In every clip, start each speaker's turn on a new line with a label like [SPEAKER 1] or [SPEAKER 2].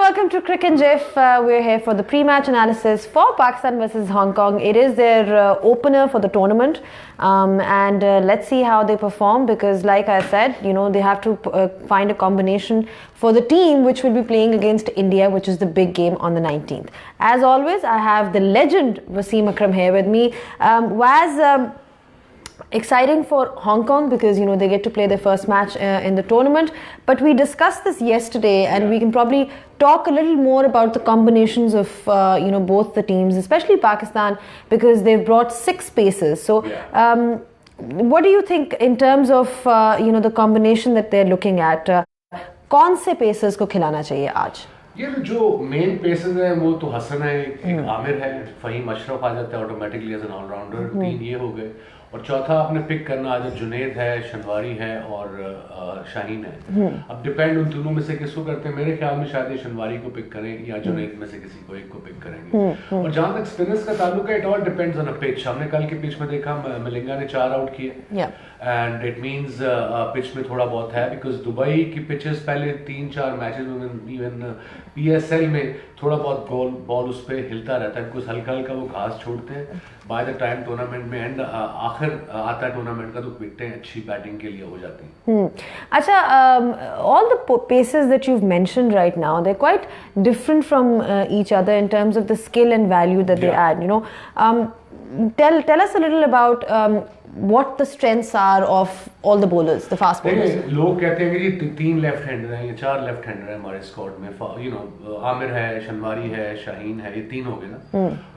[SPEAKER 1] welcome to Crick and Jeff. We're here for the pre-match analysis for Pakistan versus Hong Kong. It is their opener for the tournament, and let's see how they perform. Because, like I said, they have to find a combination for the team which will be playing against India, which is the big game on the 19th. As always, I have the legend Wasim Akram here with me. Exciting for Hong Kong because they get to play their first match in the tournament, but we discussed this yesterday, and we can probably talk a little more about the combinations of both the teams, especially Pakistan, because they've brought 6 pacers. So what do you think in terms of the combination that they're looking at? कौन से pacers को खिलाना चाहिए आज?
[SPEAKER 2] ये जो main pacers हैं वो तो हसन है, एक आमिर है, फहीम अशरफ आ जाता है ऑटोमेटिकली एज एन ऑलराउंडर, 3 ये हो गए, और चौथा आपने पिक करना आज जुनेद है, शनवारी है और शाहीन है। अब डिपेंड उन तीनों में से किसको करते हैं। मेरे ख्याल में शायद ये शनवारी को पिक करें या जुनेद में से किसी को एक को पिक करेंगे। और जहां तक स्पिनर्स का ताल्लुक है, it all depends on a pitch. हमने कल के पिच में देखा मलिंगा ने 4 आउट किए, एंड इट मींस पिच में थोड़ा बहुत है, बिकॉज दुबई की पिचेस पहले 3-4 मैचेस में, इवन PSL में थोड़ा बहुत बॉल उस पर हिलता रहता है, कुछ हल्का हल्का वो घास छोड़ते हैं। बाय द टाइम टूर्नामेंट में एंड आखिर आता है टूर्नामेंट का तो विकेटें अच्छी बैटिंग के लिए हो जाती हैं।
[SPEAKER 1] अच्छा, all the paces that you've mentioned right now, they're quite different from each other in terms of the skill and value that they add. Tell us a little about what the strengths are of all the bowlers, the fast bowlers.
[SPEAKER 2] लोग कहते हैं कि जी 3 left hander हैं या 4 left hander हैं हमारे squad में। आमिर है, शनवारी है, शाहीन है, ये 3 हो गए ना,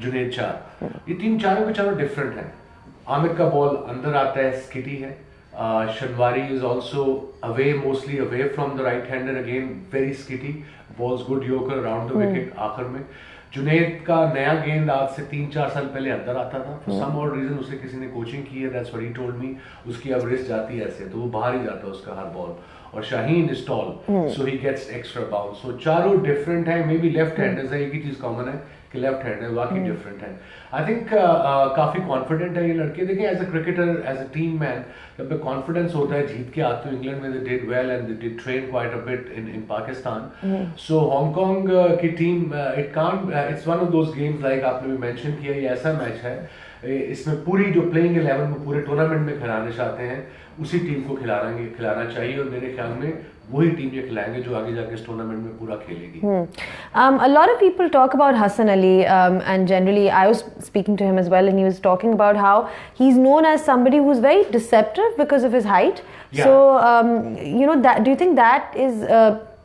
[SPEAKER 2] जुनेद 4। ये 3 चारों के चारों डिफरेंट हैं। आमिर का बॉल अंदर आता है, स्किटी है। Shinwari is also away, mostly away from the right hander, again very skiddy, balls good yorker around the wicket आखिर में। जुनेद का नया गेंद आज से 3-4 साल पहले अंदर आता था, फॉर सम और रीजन उसे किसी ने कोचिंग की है, that's what he told me. उसकी अब रिस्ट जाती है ऐसे, तो वो बाहर ही जाता है उसका हर बॉल। और Shaheen is tall, so he gets extra bounce. So चारों डिफरेंट है, मे बी लेफ्ट हैंडर्स है, एक ही चीज कॉमन है कि लेफ्ट हैंड है, बाकी डिफरेंट है। आई थिंक काफी कॉन्फिडेंट है ये लड़के। देखिए, as a cricketer, as a team man, जब कॉन्फिडेंस होता है, जीत के आते हो। इंग्लैंड में they did well and they did train quite a bit in Pakistan. So Hong Kong की team, it's one of those games, like आपने भी मेंशन किया, ये ऐसा मैच है, इसमें पूरी जो प्लेइंग 11 में पूरे टूर्नामेंट में खिलाना चाहते हैं, उसी टीम को खिलाना चाहिए, और मेरे ख्याल में वही टीम ये खिलाएंगे जो आगे जाके इस टूर्नामेंट में पूरा खेलेगी।
[SPEAKER 1] A lot of people talk about Hassan Ali, and generally I was speaking to him as well, and he was talking about how he's known as somebody who's very deceptive because of his height. Yeah. So that, do you think that is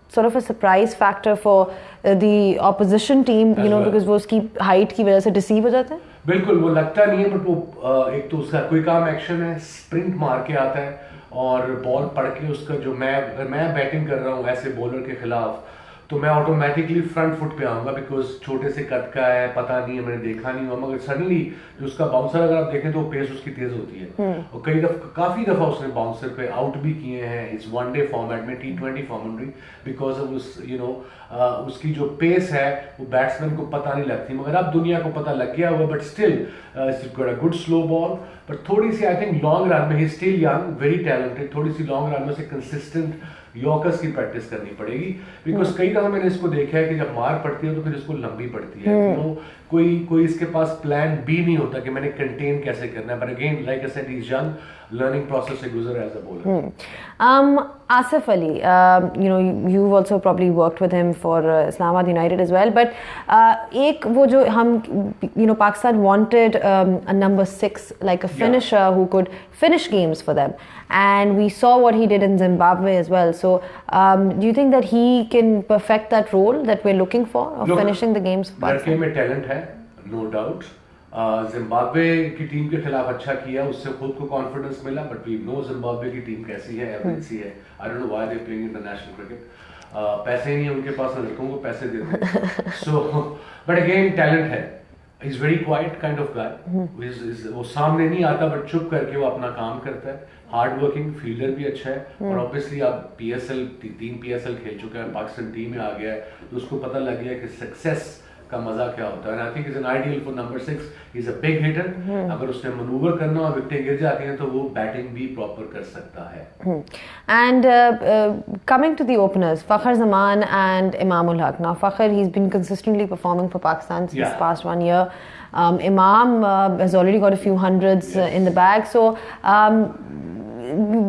[SPEAKER 1] sort of a surprise factor for the opposition team, because वो उसकी height की वजह से deceive हो जाते हैं?
[SPEAKER 2] बिल्कुल, वो लगता नहीं है, बट वो एक तो उसका कोई काम एक्शन है, स्प्रिंट मार के आता है और बॉल पढ़ के उसका, जो मैं बैटिंग कर रहा हूँ ऐसे बॉलर के खिलाफ, तो मैं ऑटोमेटिकली फ्रंट फुट पे आऊंगा, बिकॉज छोटे से कद का है, पता नहीं है, मैंने देखा नहीं हुआ, मगर सडनली जो उसका बाउंसर, अगर आप देखें तो पेस उसकी तेज होती है, और काफी दफा उसने बाउंसर पे आउट भी किए हैं इस वनडे फॉर्मेट में, T20 फॉर्मेट में, बिकॉज ऑफ उस उसकी जो पेस है वो बैट्समैन को पता नहीं लगती, मगर अब दुनिया को पता लग गया हुआ। But still good slow ball, but थोड़ी सी आई थिंक लॉन्ग रन में, he still young, very talented, थोड़ी सी लॉन्ग रन में से कंसिस्टेंट यॉर्कर्स की प्रैक्टिस करनी पड़ेगी, बिकॉज कई दफा मैंने इसको देखा है कि जब मार पड़ती है तो फिर इसको लंबी पड़ती है। कोई इसके पास प्लान बी नहीं होता कि मैंने कंटेन कैसे करना है, but again like I said, he is young, learning process से गुजर as a bowler.
[SPEAKER 1] Asif Ali, you've also probably worked with him for Islamabad United as well, but एक वो जो हम Pakistan wanted a number 6, like a finisher who could finish games for them, and we saw what he did in Zimbabwe as well. So do you think that he can perfect that role that we're looking for of finishing the games for Pakistan?
[SPEAKER 2] लड़के में talent है, no doubt. Zimbabwe की team के खिलाफ अच्छा किया, उससे खुद को कॉन्फिडेंस मिला, बट वी नो जिम्बाब्वे की टीम कैसी है, एवरेज सी है। I don't know why they playing international cricket, पैसे नहीं है उनके पास, लड़कों को पैसे देते हैं। सो बट अगेन टैलेंट है, he is very quite kind of guy, वो सामने नहीं आता, बट चुप करके वो अपना काम करता है, हार्ड वर्किंग, फील्डर भी अच्छा है, और ऑब्वियसली आप PSL 3 PSL खेल चुका है, पाकिस्तान टीम में आ गया है, तो उसको पता लग गया कि सक्सेस का मजा क्या होता है. And I think he's an ideal for number 6. He's a big hitter. अगर उसने मनूवर करना और विकेटें गिर जाती हैं तो वो बैटिंग भी प्रॉपर कर सकता है.
[SPEAKER 1] And coming to the openers, Fakhar Zaman and Imamul Haq. Now, Fakhar, he's been consistently performing for Pakistan since the past 1 year. Imam has already got a few hundreds in the bag. So,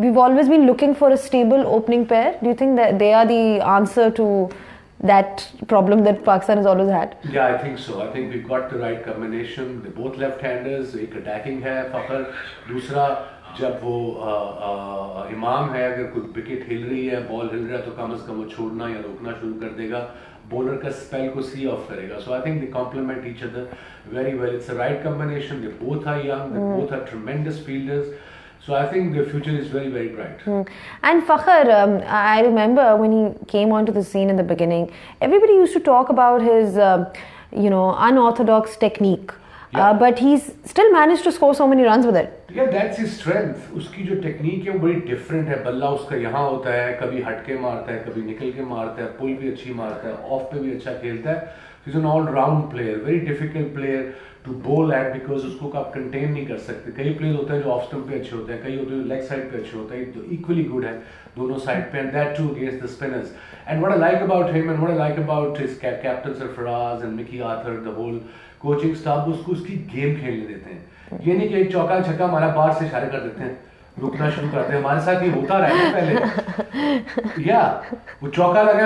[SPEAKER 1] we've always been looking for a stable opening pair. Do you think that they are the answer to that problem that Pakistan has always had?
[SPEAKER 2] Yeah, I think so. I think we've got the right combination. They're both left-handers. एक attacking है फखर, दूसरा जब वो इमाम है, अगर कोई wicket हिल रही है, बॉल हिल रहा है तो कम से कम वो छोड़ना या रोकना शुरू कर देगा, बॉलर का स्पेल को सी ऑफ करेगा. So I think they complement each other very well. It's the right combination. They both are young. They both are tremendous fielders. So I think the future is very, very bright.
[SPEAKER 1] And Fakhar, I remember when he came onto the scene in the beginning, everybody used to talk about his, unorthodox technique. But he's still managed to score so many runs with it.
[SPEAKER 2] Yeah, that's his strength. उसकी जो technique है वो बड़ी different है. बल्ला उसका यहाँ होता है, कभी हटके मारता है, कभी निकल के मारता है, पुल भी अच्छी मारता है, ऑफ पे भी अच्छा खेलता है. He's an all-round player, very difficult player to bowl at because उसको आप कंटेन नहीं कर सकते. कई प्लेयर होते हैं जो ऑफ स्टंप पे अच्छे होते हैं, कई होते हैं लेग साइड पे अच्छे होते हैं, तो इक्वली गुड है दोनों साइड पे. And that too against the spinners. And what I like about him and what I like about his captain Sarfaraz and Mickey Arthur, the whole coaching staff, उसको उसकी गेम खेलने देते हैं. ये नहीं कि एक चौका छक्का हमारा बाहर से इशारे कर देते हैं, रुकना शुरू करते हैं. हमारे साथ ये होता रहा है पहले. या वो चौका लगा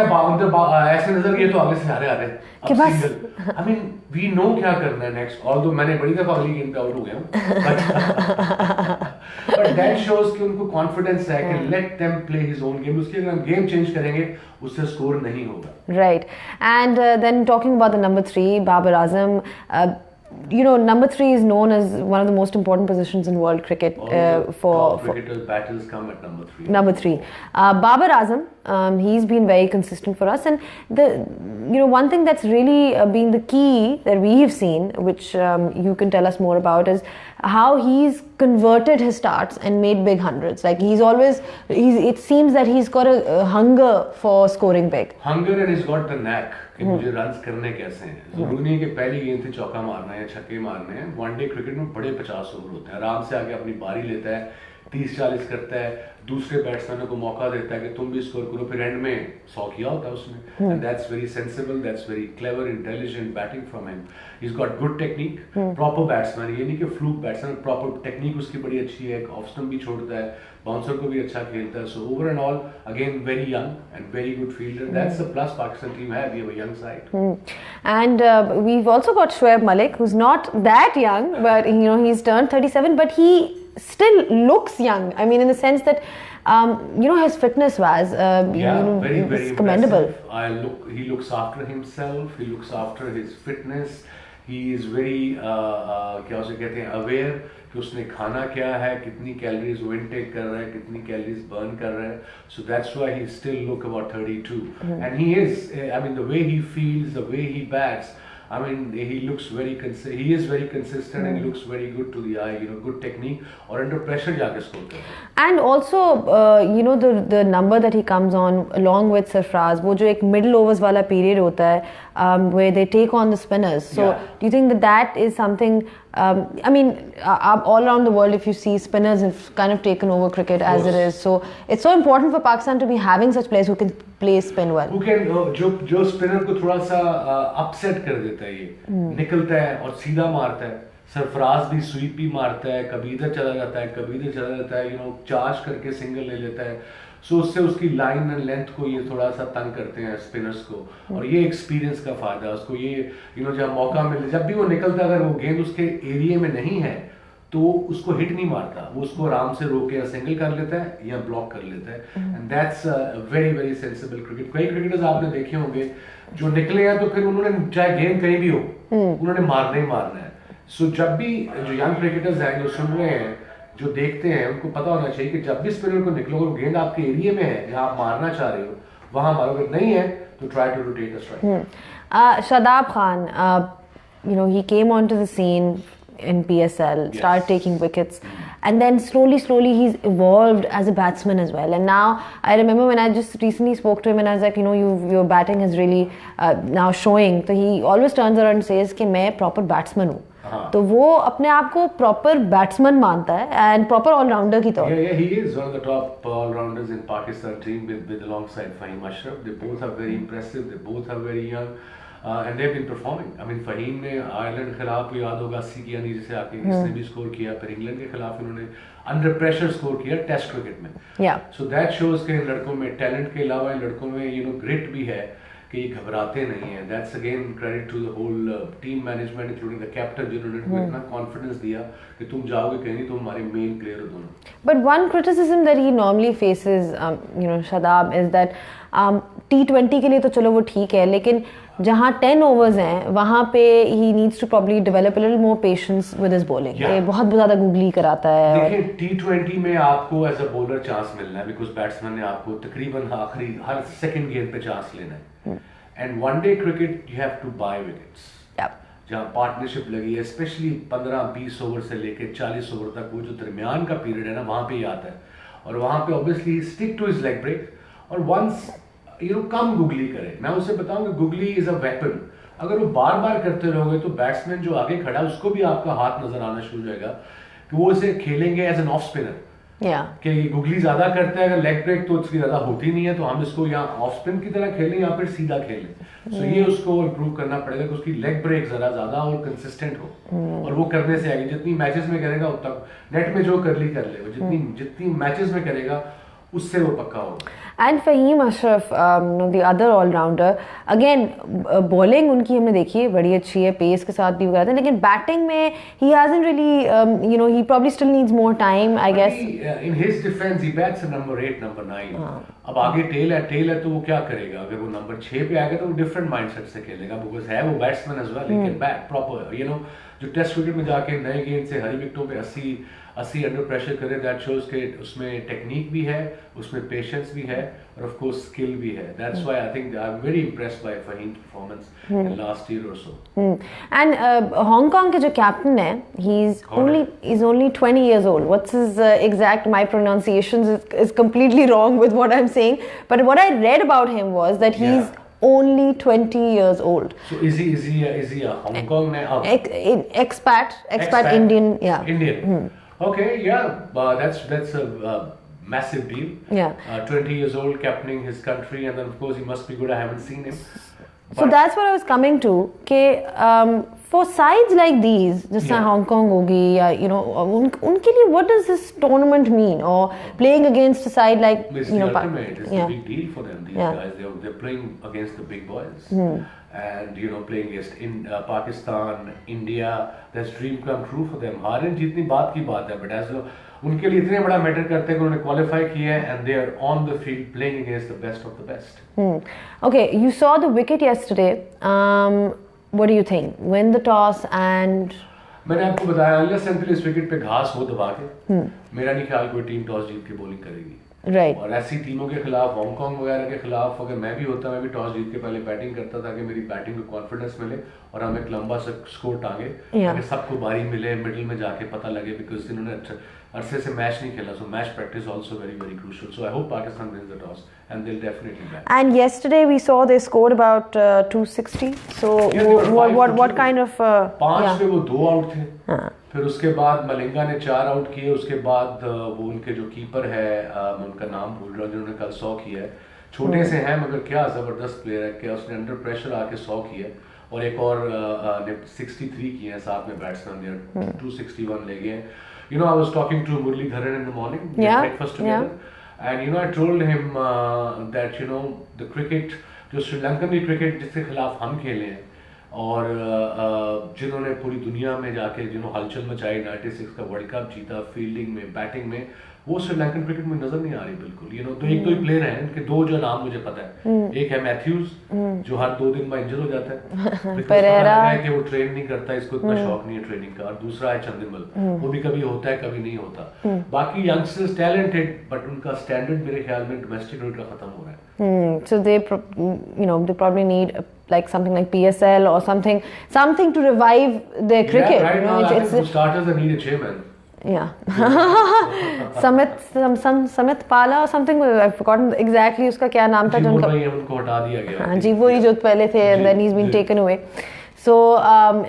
[SPEAKER 2] ऐसे नजर किए तो आगे से हारे आ रहे. अब single. I mean we know क्या करना है नेक्स्ट. ऑल्दो मैंने बड़ी दफा अगली गेम पे आउट हो गया हूं. बट दैट शोज कि उनको कॉन्फिडेंस है कि let them play his own game. उसके अगर हम गेम चेंज करेंगे उससे स्कोर नहीं होगा.
[SPEAKER 1] Right. And then talking about the number 3, Babar Azam. Number 3 is known as one of the most important positions in world cricket. For
[SPEAKER 2] cricketers, battles come at number 3.
[SPEAKER 1] Number 3, Babar Azam. He's been very consistent for us, and one thing that's really been the key that we have seen, which you can tell us more about, is how he's converted his starts and made big hundreds. Like it seems that he's got a hunger for scoring big.
[SPEAKER 2] Hunger, and he's got the knack कि मुझे runs करने कैसे हैं. जरूरी नहीं कि पहली गेंद से चौका मारना है या छक्के मारने हैं. वनडे क्रिकेट में बड़े 50 ओवर होते हैं. आराम से आके अपनी बारी लेता है, 30-40 करता है, दूसरे बैट्समैनों को मौका देता है कि तुम भी स्कोर करो, फिर एंड में 100 किया होता है उसने. And that's very sensible, that's very clever, intelligent batting from him. He is got good technique, proper batsman. ये नहीं कि फ्लूक बैट्समैन, प्रॉपर टेक्निक उसकी बड़ी अच्छी है. ऑफ स्टंप भी छोड़ता है, बाउंसर को भी अच्छा खेलता है. So over and all again very young and very good fielder. That's the plus Pakistan team have. We have a young side.
[SPEAKER 1] And we've also got Shoaib Malik, who's not that young, but he's turned 37, but he still looks young. I mean, in the sense that his fitness was
[SPEAKER 2] very, very
[SPEAKER 1] it's commendable.
[SPEAKER 2] He looks after himself. He looks after his fitness. He is very क्या उसे कहते हैं, aware कि उसने खाना क्या है, कितनी कैलोरीज वो इनटेक कर रहा है, कितनी कैलोरीज बर्न कर रहा है. So that's why he still look about 32. And he is, I mean the way he feels, the way he bats, I mean, he looks he is very consistent and he looks very good to the eye, good technique, or under pressure jaake score karta hai.
[SPEAKER 1] And also, the number that he comes on along with Sarfraz, wo jo ek middle overs wala period hota hai, where they take on the spinners. So, do you think that is something, I mean, all around the world, if you see, spinners have kind of taken over cricket as it is. So, it's so important for Pakistan to be having such players who can play spin well.
[SPEAKER 2] Who can, जो spinner को थोड़ा सा upset कर देता है, ये निकलता है और सीधा मारता है. सरफराज भी स्वीप भी मारता है, कभी इधर चला जाता है, कभी इधर चला जाता है, चार्ज करके सिंगल ले लेता है. सो उससे उसकी लाइन एंड लेंथ को ये थोड़ा सा तंग करते हैं स्पिनर्स को. और ये एक्सपीरियंस का फायदा है उसको. ये जब मौका मिले, जब भी वो निकलता, अगर वो गेंद उसके एरिया में नहीं है तो उसको हिट नहीं मारता, वो उसको आराम से रोके या सिंगल कर लेता है या ब्लॉक कर लेता है. And that's very very sensible cricket. कई क्रिकेटर्स आपने देखे होंगे जो निकले हैं तो फिर उन्होंने, चाहे गेम कहीं भी हो, उन्होंने मारना ही मारना है. सो जब भी जो यंग क्रिकेटर्स हैं, जो सुन रहे हैं, जो देखते हैं, उनको पता होना चाहिए कि जब भी स्पिनर को निकलो, गेंद आपके एरिया में है जहां आप मारना चाह रहे हो, वहां मारोगे. नहीं है तो try to rotate the strike.
[SPEAKER 1] Shadab Khan, he came onto the scene in PSL, started taking wickets, and then slowly he's evolved as a batsman as well. And now I remember when I just recently spoke to him and I was like, your batting is really now showing. So he always turns around and says कि मैं proper batsman हूँ. तो वो अपने आप को proper batsman मानता है एंड प्रॉपर ऑलराउंडर की तौर.
[SPEAKER 2] Yeah, he is one of the top all-rounders in Pakistan team with alongside Fahim Ashraf. They both are very impressive. They both are very young, and they've been performing. I mean, Fahim ने Ireland के खिलाफ याद होगा 80 किया नीचे से आके इसने भी स्कोर किया. फिर इंग्लैंड के खिलाफ इन्होंने अंडर प्रेशर स्कोर किया टेस्ट क्रिकेट में. So that shows कि इन लड़कों में टैलेंट के अलावा इन लड़कों में ग्रिट भी है कि ये घबराते नहीं हैं. That's again credit to the whole team management including the captain जिन्होंने इनको इतना कॉन्फिडेंस दिया कि तुम जाओगे कहीं नहीं, तुम हमारे मेन प्लेयर हो दोनों.
[SPEAKER 1] But one criticism that he normally faces Shadab is that T20 के लिए तो चलो वो ठीक है, लेकिन जहाँ 10 ओवर्स हैं वहाँ पे he needs to probably develop a little more patience with his bowling. ये बहुत ज़्यादा गूगली कराता है.
[SPEAKER 2] देखिए T20 में आपको एज अ बॉलर चांस मिलना है बिकॉज बैट्समैन ने आपको तकरीबन आखिरी हर सेकंड गेंद पे चांस लेना है. And one day cricket you have to buy wickets. जहाँ पार्टनरशिप लगी है स्पेशली 15-20 ओवर से लेके 40 ओवर तक, वो जो दरमियान का पीरियड है ना, वहाँ पे ही आता है. और वहाँ पे obviously stick to his leg break और वंस कम गुगली करे. मैं उसे बताऊं कि गुगली इज अ वेपन. अगर वो बार बार करते रहोगे तो बैट्समैन जो आगे खड़ा है उसको भी आपका हाथ नजर आना शुरू हो जाएगा कि वो इसे खेलेंगे एज एन ऑफ स्पिनर. कि गुगली ज्यादा करता है, अगर लेग ब्रेक तो उसकी ज्यादा होती नहीं है, तो हम इसको यहाँ ऑफ स्पिन की तरह खेलें या फिर सीधा खेलें. सो ये उसको इम्प्रूव करना पड़ेगा कि उसकी लेग ब्रेक जरा ज्यादा और कंसिस्टेंट हो. और वो करने से आएगी. जितनी मैचेस में करेगा उतना नेट में जो कर ले, जितनी मैचेस में करेगा उससे वो पक्का होगा.
[SPEAKER 1] And Faheem Ashraf the other allrounder, again bowling उनकी हमने देखी है बड़ी अच्छी है, पेस के साथ भी वगैरह था, लेकिन बैटिंग में he hasn't really he probably still needs more time I guess.
[SPEAKER 2] In his defence he bats number 8 number 9. अब आगे टेल है तो वो क्या करेगा? अगर वो नंबर 6 पे आएगा तो वो डिफरेंट माइंडसेट से खेलेगा बिकॉज है वो batsman as well. He can bat proper जो टेस्ट क्रिकेट में जाके नए गेंद से हरी विकेटों पे 80 अंडर प्रेशर करे. दैट शोज के उसमें टेक्निक भी है, उसमें पेशेंस भी है और ऑफ कोर्स स्किल भी है. That's why I think I am very impressed by Faheem performance in last year और सो.
[SPEAKER 1] एंड हांगकांग के जो कैप्टन है, he is only 20 years old. What's his exact, my pronunciation is completely wrong with what I'm saying, but what I read about him was that he's only 20 years old.
[SPEAKER 2] So is he a Hong Kong
[SPEAKER 1] expat Indian?
[SPEAKER 2] Indian. Okay, that's a massive deal. 20 years old, captaining his country, and then of course he must be good. I haven't seen him.
[SPEAKER 1] So that's what I was coming to. For sides like these, just like Hong Kong hogi, unke liye, what does this tournament mean? Or playing against a side like
[SPEAKER 2] it's the ultimate. It's a big deal for them. These guys, they're playing against the big boys, and playing against Pakistan, India. That's dream come true for them. हार जीतनी बात की बात है, but as उनके लिए इतने बड़ा matter करते हैं कि उन्होंने क्वालिफाई किया है and they are on the field playing against the best of the best.
[SPEAKER 1] Okay, you saw the wicket yesterday. What do you think? Win the toss and
[SPEAKER 2] मैंने आपको बताया unless until इस विकेट पे घास हो दबा के मेरा नहीं ख्याल कोई टीम टॉस जीत के बॉलिंग करेगी. और ऐसी टीमों के खिलाफ, हांगकांग वगैरह के खिलाफ अगर मैं भी होता, मैं भी टॉस जीत के पहले बैटिंग करता ताकि मेरी बैटिंग को कॉन्फिडेंस मिले और हम एक लंबा स्कोर टांगे ताकि सबको बारी मिले, मिडिल में जाके पता लगे बिकॉज इन्होंने अरसे से मैच नहीं खेला. So match practice also very very crucial. So I hope Pakistan wins the toss and they'll definitely bat.
[SPEAKER 1] And yesterday we saw they scored about 260. So what kind of
[SPEAKER 2] 5 पे वो 2 आउट थे. फिर उसके बाद मलिंगा ने 4 आउट किए. उसके बाद वो उनके जो कीपर है, मैं उनका नाम भूल रहा हूँ, जिन्होंने कल 100 किया है. छोटे से हैं मगर क्या जबरदस्त प्लेयर है. क्या उसने अंडर प्रेशर आके 100 किया और एक और ने 63 किए हैं साथ में बैट्समैन ने 261 ले गए. I was talking to Muralidharan in the morning. We had breakfast together. And I told him that the cricket, जो श्रीलंकन क्रिकेट जिसके खिलाफ हम खेले हैं और जिन्होंने पूरी दुनिया में जाके हलचल मचाई, 96 का वर्ल्ड कप जीता, फील्डिंग में, बैटिंग में, वो श्रीलंकन क्रिकेट में नजर नहीं आ रही बिल्कुल. तो एक दो ही प्लेयर हैं, इनके 2 जो नाम मुझे पता है. एक है मैथ्यूज जो हर 2 दिन में इंजर हो जाता है, परेरा है कि वो ट्रेन नहीं करता, इसको इतना शौक नहीं है ट्रेनिंग का. और दूसरा है चंदिमल, वो भी कभी होता है कभी नहीं होता. बाकी यंगस्टर्स टैलेंटेड, बट उनका स्टैंडर्ड मेरे ख्याल में डोमेस्टिक क्रिकेट का खत्म हो रहा है.
[SPEAKER 1] So they probably need like something like PSL or something to revive their cricket.
[SPEAKER 2] Yeah, right
[SPEAKER 1] You know,
[SPEAKER 2] now, I think for starters, they need a chairman.
[SPEAKER 1] yeah. Samit Pala or something. I've forgotten exactly उसका क्या नाम था जो उनका.
[SPEAKER 2] उनको हटा दिया गया.
[SPEAKER 1] हाँ जी, वही जो पहले थे, and then he's been taken away. So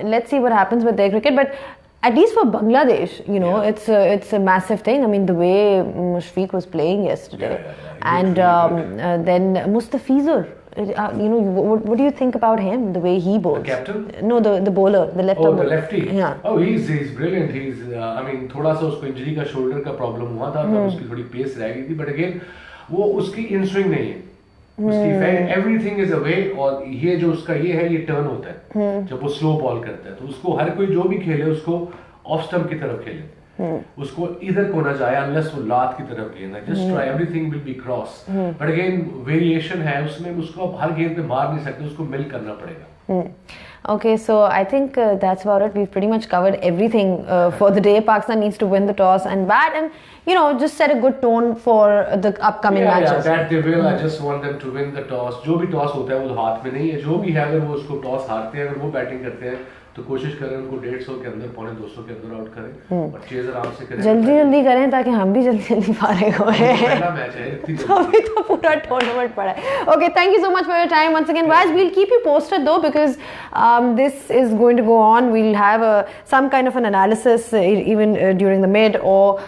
[SPEAKER 1] let's see what happens with their cricket, but at least for Bangladesh, you know, it's a massive thing. I mean, the way Mushfiq was playing yesterday, and then Mustafizur, you know, what do you think about him? The way he bowls.
[SPEAKER 2] The captain?
[SPEAKER 1] No, the bowler, the left.
[SPEAKER 2] Oh, the lefty.
[SPEAKER 1] Yeah.
[SPEAKER 2] Oh, he's brilliant. He's I mean, थोड़ा सा उसको injury का shoulder का problem हुआ था, तो उसकी थोड़ी पेस रह गई थी. But again, वो उसकी इन स्विंग नहीं है. उसकी एवरीथिंग इज अवे, और ये जो उसका ये है, ये टर्न होता है जब वो स्लो बॉल करता है, तो उसको हर कोई जो भी खेले उसको ऑफ स्टंप की तरफ खेले, उसको इधर को ना जाए अनलेस वो लात की तरफ गेंद है. Just try, everything will be cross. But again variation है उसमें, उसको आप हर गेंद पे मार नहीं सकते, उसको मिल करना पड़ेगा.
[SPEAKER 1] Okay, so I think that's about it. We've pretty much covered everything for the day. Pakistan needs to win the toss and bat, and you know, just set a good tone for the upcoming matches.
[SPEAKER 2] Yeah, that they will. I just want them to win the toss. जो भी toss होता है वो हाथ में नहीं है. जो भी है, अगर वो उसको टॉस हारते हैं, अगर वो बैटिंग करते हैं, तो कोशिश करें उनको 150 के अंदर, 250 के अंदर आउट करें, और चेज आराम से करें.
[SPEAKER 1] जल्दी करें ताकि हम भी जल्दी फारिग हों.
[SPEAKER 2] पहला मैच है,
[SPEAKER 1] अभी तो पूरा टूर्नामेंट पड़ा है. Okay, thank you so much for your time once again, guys. We'll keep you posted though, because this is going to go on. We'll have some kind of an analysis even during the mid or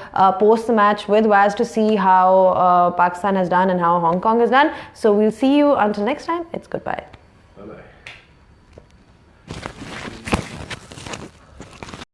[SPEAKER 1] post the match with Waz to see how Pakistan has done and how Hong Kong has done. So we'll see you until next time. It's goodbye.
[SPEAKER 2] Bye bye.